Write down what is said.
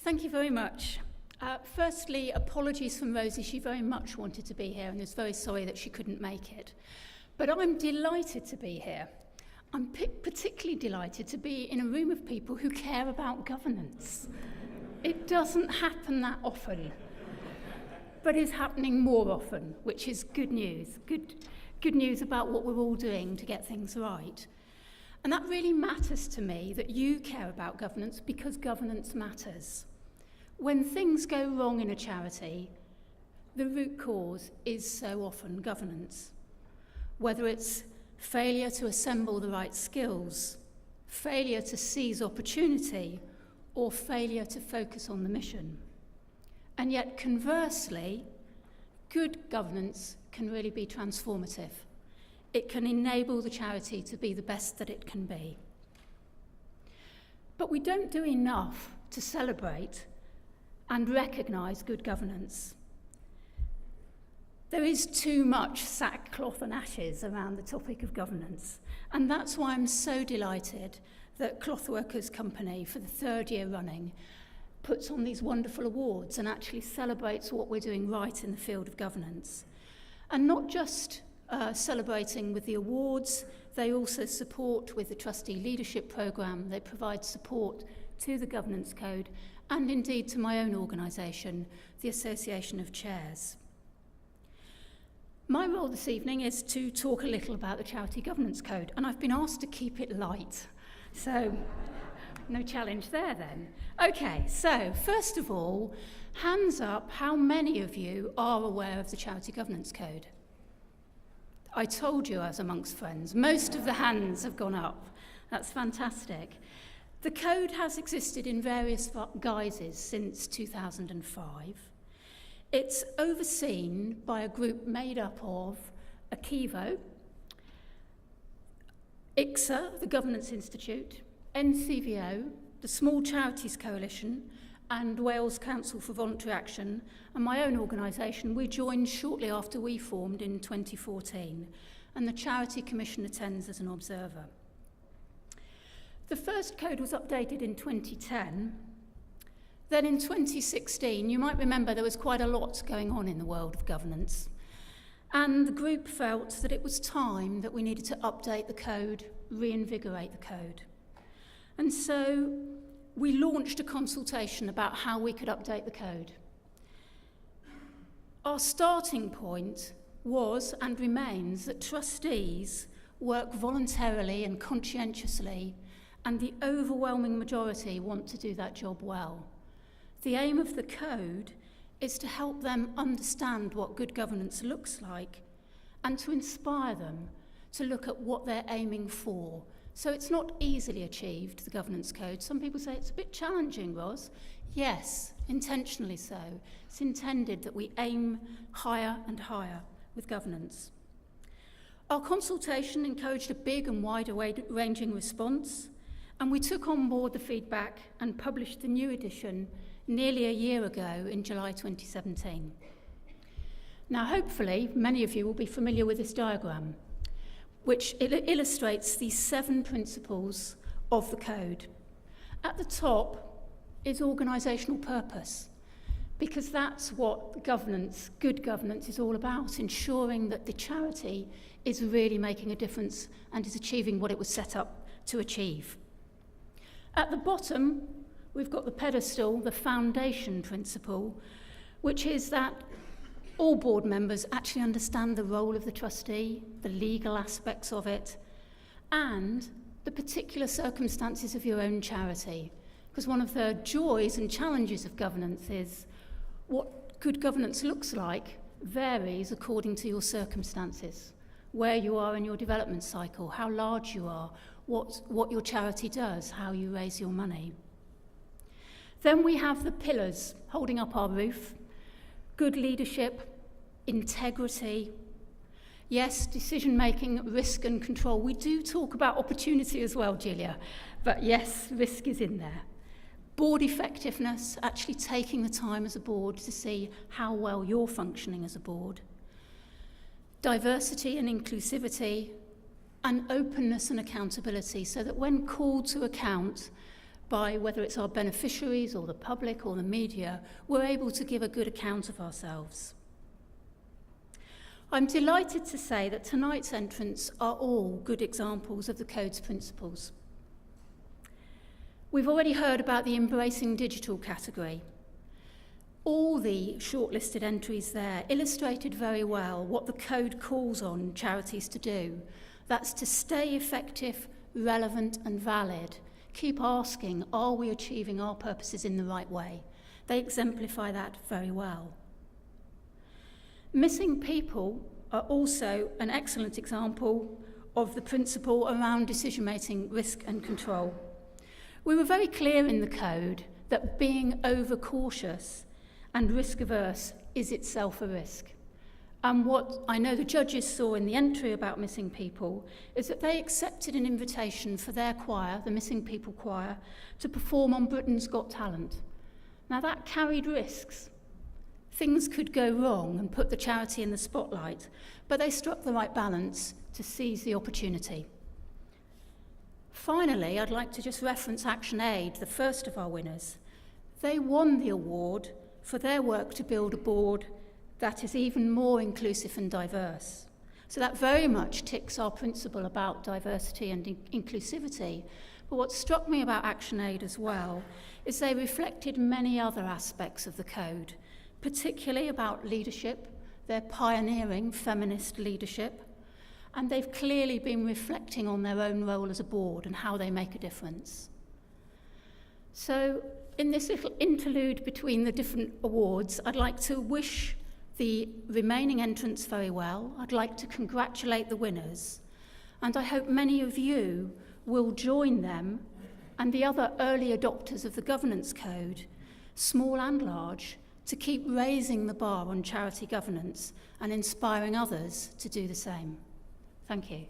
Thank you very much. Firstly, apologies from Rosie. She very much wanted to be here and is very sorry that she couldn't make it. But I'm delighted to be here. I'm particularly delighted to be in a room of people who care about governance. It doesn't happen that often, but is happening more often, which is good news. Good news about what we're all doing to get things right. And that really matters to me, that you care about governance, because governance matters. When things go wrong in a charity, the root cause is so often governance. Whether it's failure to assemble the right skills, failure to seize opportunity, or failure to focus on the mission. And yet, conversely, good governance can really be transformative. It can enable the charity to be the best that it can be. But we don't do enough to celebrate and recognise good governance. There is too much sackcloth and ashes around the topic of governance, and that's why I'm so delighted that Clothworkers Company, for the third year running, puts on these wonderful awards and actually celebrates what we're doing right in the field of governance. And not just celebrating with the awards, they also support with the Trustee Leadership Programme. They provide support to the Governance Code and indeed to my own organisation, the Association of Chairs. My role this evening is to talk a little about the Charity Governance Code, and I've been asked to keep it light, so no challenge there then. Okay, so first of all, hands up, how many of you are aware of the Charity Governance Code? I told you I was amongst friends. Most of the hands have gone up. That's fantastic. The code has existed in various guises since 2005. It's overseen by a group made up of Akivo, ICSA, the Governance Institute, NCVO, the Small Charities Coalition, and Wales Council for Voluntary Action, and my own organisation. We joined shortly after we formed in 2014, and the Charity Commission attends as an observer. The first code was updated in 2010. Then in 2016, you might remember there was quite a lot going on in the world of governance, and the group felt that it was time that we needed to update the code, reinvigorate the code. And so we launched a consultation about how we could update the code. Our starting point was and remains that trustees work voluntarily and conscientiously, and the overwhelming majority want to do that job well. The aim of the code is to help them understand what good governance looks like and to inspire them to look at what they're aiming for. So it's not easily achieved, the governance code. Some people say it's a bit challenging, Ros. Yes, intentionally so. It's intended that we aim higher and higher with governance. Our consultation encouraged a big and wide-ranging response, and we took on board the feedback and published the new edition nearly a year ago in July 2017. Now, hopefully, many of you will be familiar with this diagram, which illustrates the 7 principles of the code. At the top is organisational purpose, because that's what governance, good governance, is all about, ensuring that the charity is really making a difference and is achieving what it was set up to achieve. At the bottom, we've got the pedestal, the foundation principle, which is that all board members actually understand the role of the trustee, the legal aspects of it, and the particular circumstances of your own charity. Because one of the joys and challenges of governance is what good governance looks like varies according to your circumstances, where you are in your development cycle, how large you are, what your charity does, how you raise your money. Then we have the pillars holding up our roof: good leadership, integrity, yes, decision-making, risk and control. We do talk about opportunity as well, Julia, but yes, risk is in there. Board effectiveness, actually taking the time as a board to see how well you're functioning as a board. Diversity and inclusivity, and openness and accountability, so that when called to account, by whether it's our beneficiaries or the public or the media, we're able to give a good account of ourselves. I'm delighted to say that tonight's entrants are all good examples of the Code's principles. We've already heard about the Embracing Digital category. All the shortlisted entries there illustrated very well what the Code calls on charities to do. That's to stay effective, relevant and valid. Keep asking, are we achieving our purposes in the right way? They exemplify that very well. Missing people are also an excellent example of the principle around decision-making, risk and control. We were very clear in the Code that being overcautious and risk-averse is itself a risk. And what I know the judges saw in the entry about missing people is that they accepted an invitation for their choir, the Missing People Choir, to perform on Britain's Got Talent. Now that carried risks. Things could go wrong and put the charity in the spotlight, but they struck the right balance to seize the opportunity. Finally, I'd like to just reference ActionAid, the first of our winners. They won the award for their work to build a board that is even more inclusive and diverse. So that very much ticks our principle about diversity and inclusivity. But what struck me about ActionAid as well is they reflected many other aspects of the Code, particularly about leadership, their pioneering feminist leadership, and they've clearly been reflecting on their own role as a board and how they make a difference. So in this little interlude between the different awards, I'd like to wish the remaining entrants very well. I'd like to congratulate the winners, and I hope many of you will join them and the other early adopters of the Governance Code, small and large, to keep raising the bar on charity governance and inspiring others to do the same. Thank you.